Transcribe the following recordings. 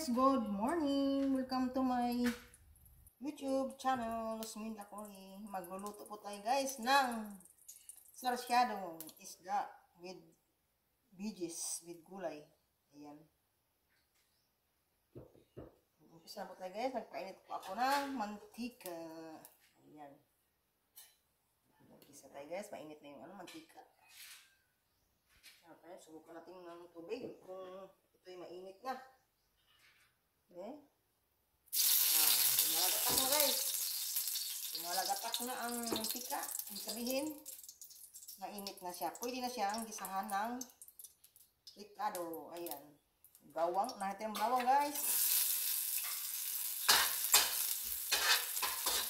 guys, good morning. Welcome to my YouTube channel, Lusmin Lakori. Magluluto po tayo guys ng sarsyadong isda with veggies, with gulay. Ayan. Umpisa po tayo guys, nagpainit po ako ng mantika. Ayan. Umpisa tayo guys, mainit na yung mantika. Okay, subukan natin ng tubig kung ito'y mainit na. Okay. Lumalagatak na guys. Lumalagatak na ang mantika. Ibig sabihin, mainit na siya. Pwede na siyang gisahan ng ricado. Ayan. Bawang. Natin ang bawang guys.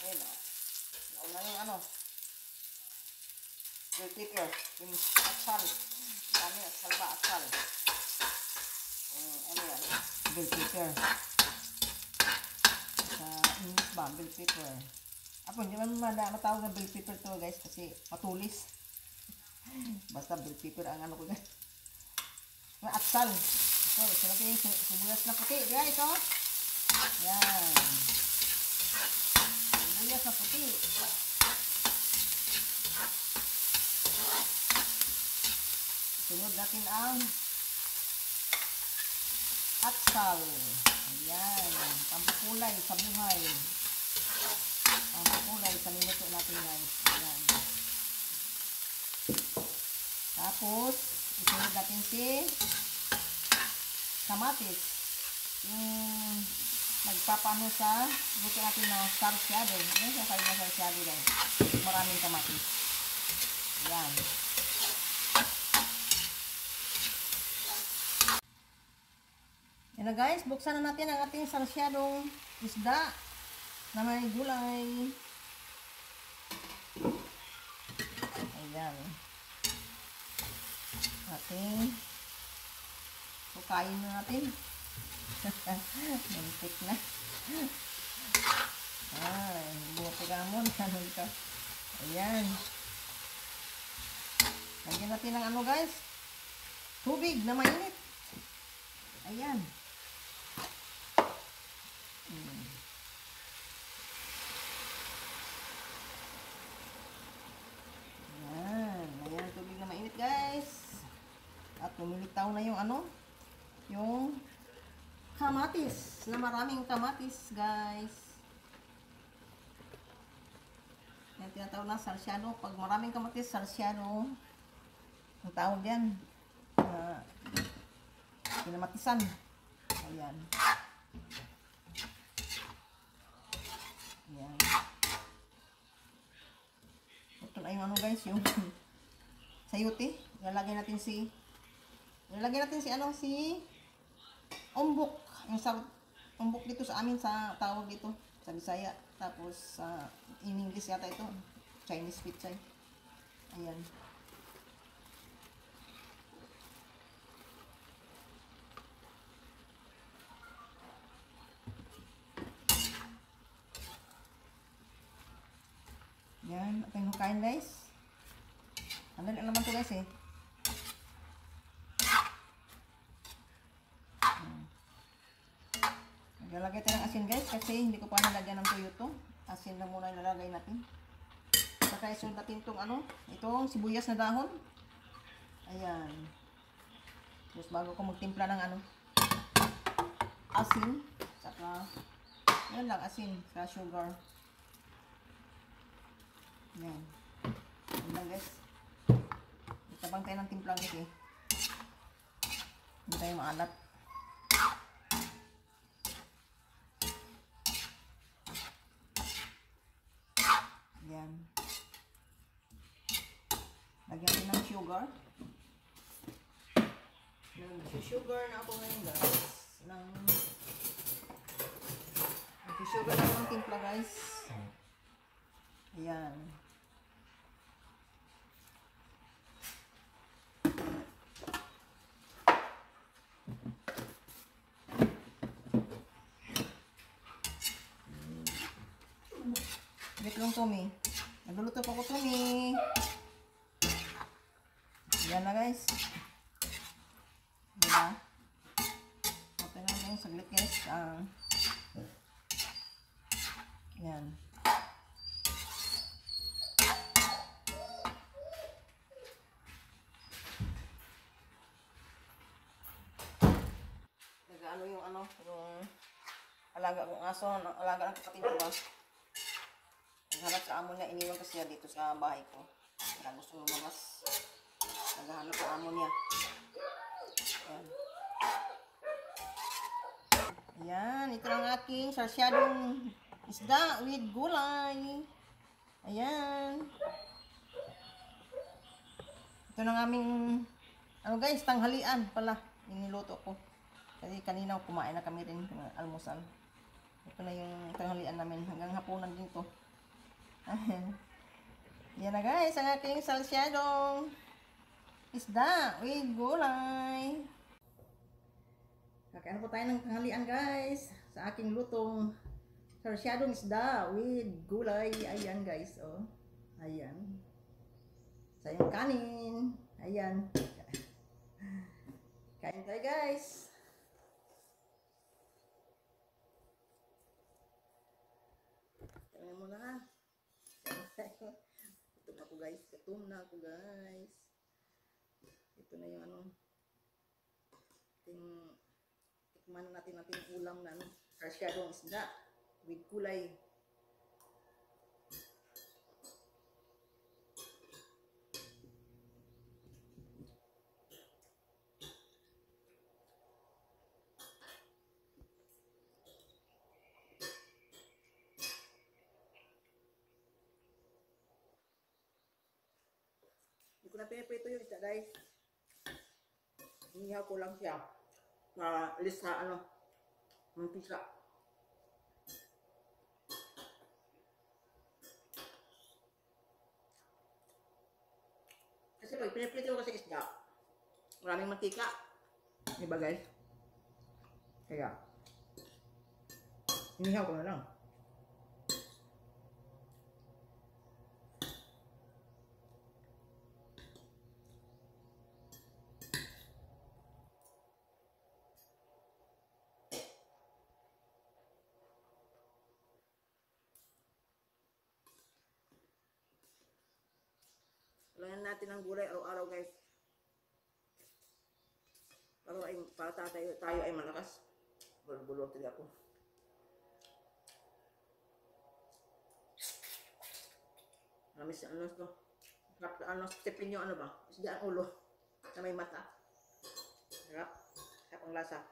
Ayan na. Nauna yung bell pepper. Yung atsal. Dami atsal ba? Atsal. Ano yan? Bell pepper. Sa English ba? Bell pepper. Ako, hindi man matawag na bell pepper to guys kasi matulis. Basta bell pepper ang ano ko guys. May atsal. Ito, isa natin yung sibuyas na puti guys, oh. Yan. Sibuyas na puti. Sunod natin ang atsal. Ayan. Pampakulay sa buhay. Pampakulay sa minuto natin guys. Ayan. Tapos, isunod natin si kamatis. Yung nagpapano sa buto natin na sarsyado. Ayan siya kayo na sarsyado guys. Maraming kamatis. Ayan. Yan na guys, buksan na natin ang ating sarsyadong isda na may gulay. Ayan. Ating sukayin na natin. Mantik na. Ay, buti ka mo. Ayan. Lagyan natin ng ano guys, tubig na mainit. Ayan. Ayan, tubig na mainit guys. At lumilitaw na yung yung kamatis, na maraming kamatis guys. Yan tinatawag na sarsyado. Pag maraming kamatis, sarsyado ang tawag yan. Kinamatisan. Ayan. Ayan. Ito na yung guys, yung sayote. Ilalagay natin si umbok. Yung umbok dito sa amin, sa tawag dito sa Bisaya. Tapos in English yata ito, Chinese pichay. Ayan. Yan, ating hukayin guys. Andali naman to guys eh. Naglalagay tayo ng asin guys kasi hindi ko pa nalagyan ng tuyo to. Asin lang muna ilalagay natin. Saka isunod natin itong sibuyas na dahon. Ayan. Tapos bago ko magtimpla ng asin. Saka, yan lang asin. Saka sugar. Ayan. Ayan lang guys. Itabang tayo ng timplang ito eh. Hindi tayo maalat. Ayan. Lagyan natin ng sugar. Nag-sugar na ako ngayon guys. Nag-sugar na ako ng timpla guys. Ayan. Wait lang Tommy. Nagluluto pa ko Tommy. Ayan na guys. Diba? Okay na Ngayon, saglit guys. Yan. Nag-ano yung alaga kong aso, alaga ng kapatid ko ba? Naghanap sa amo niya, iniwan kasi siya dito sa bahay ko. Kaya gusto lumabas. Naghahanap sa amo niya. Ayan. Ayan, ito ang aking sarsyadong isda with gulay. Ayan. Ito na ng aming, guys, tanghalian pala. Iniluto ko. Kasi kanina kumain na kami rin ng almusal. Ito na yung tanghalian namin. Hanggang hapunan din to. Yan na guys, ang aking sarsyadong isda with gulay. Kakain po tayo ng tanghalian guys. Sa aking lutong sarsyadong isda with gulay. Ayan guys, oh. Ayan. Sa yung kanin. Ayan. Kain tayo guys. Kain muna ha. Gutom ako guys. Gutom na ako guys. Ito na yung tikman natin ulam na sarsyadong isda with gulay. Hindi ko na piniprito yung isda guys. Inihaw ko lang siya. Na alis sa mantika. Kasi pag piniprito ko kasi isda, maraming mantika. Diba guys? Kaya, inihaw ko na lang. Kailangan natin ng gulay araw-araw guys. Para tayo ay malakas. Bulbulog talaga ako. Namis to. Stepin yung ba? Isda ang ulo. Na may mata. Sarap. Sarap ang lasa.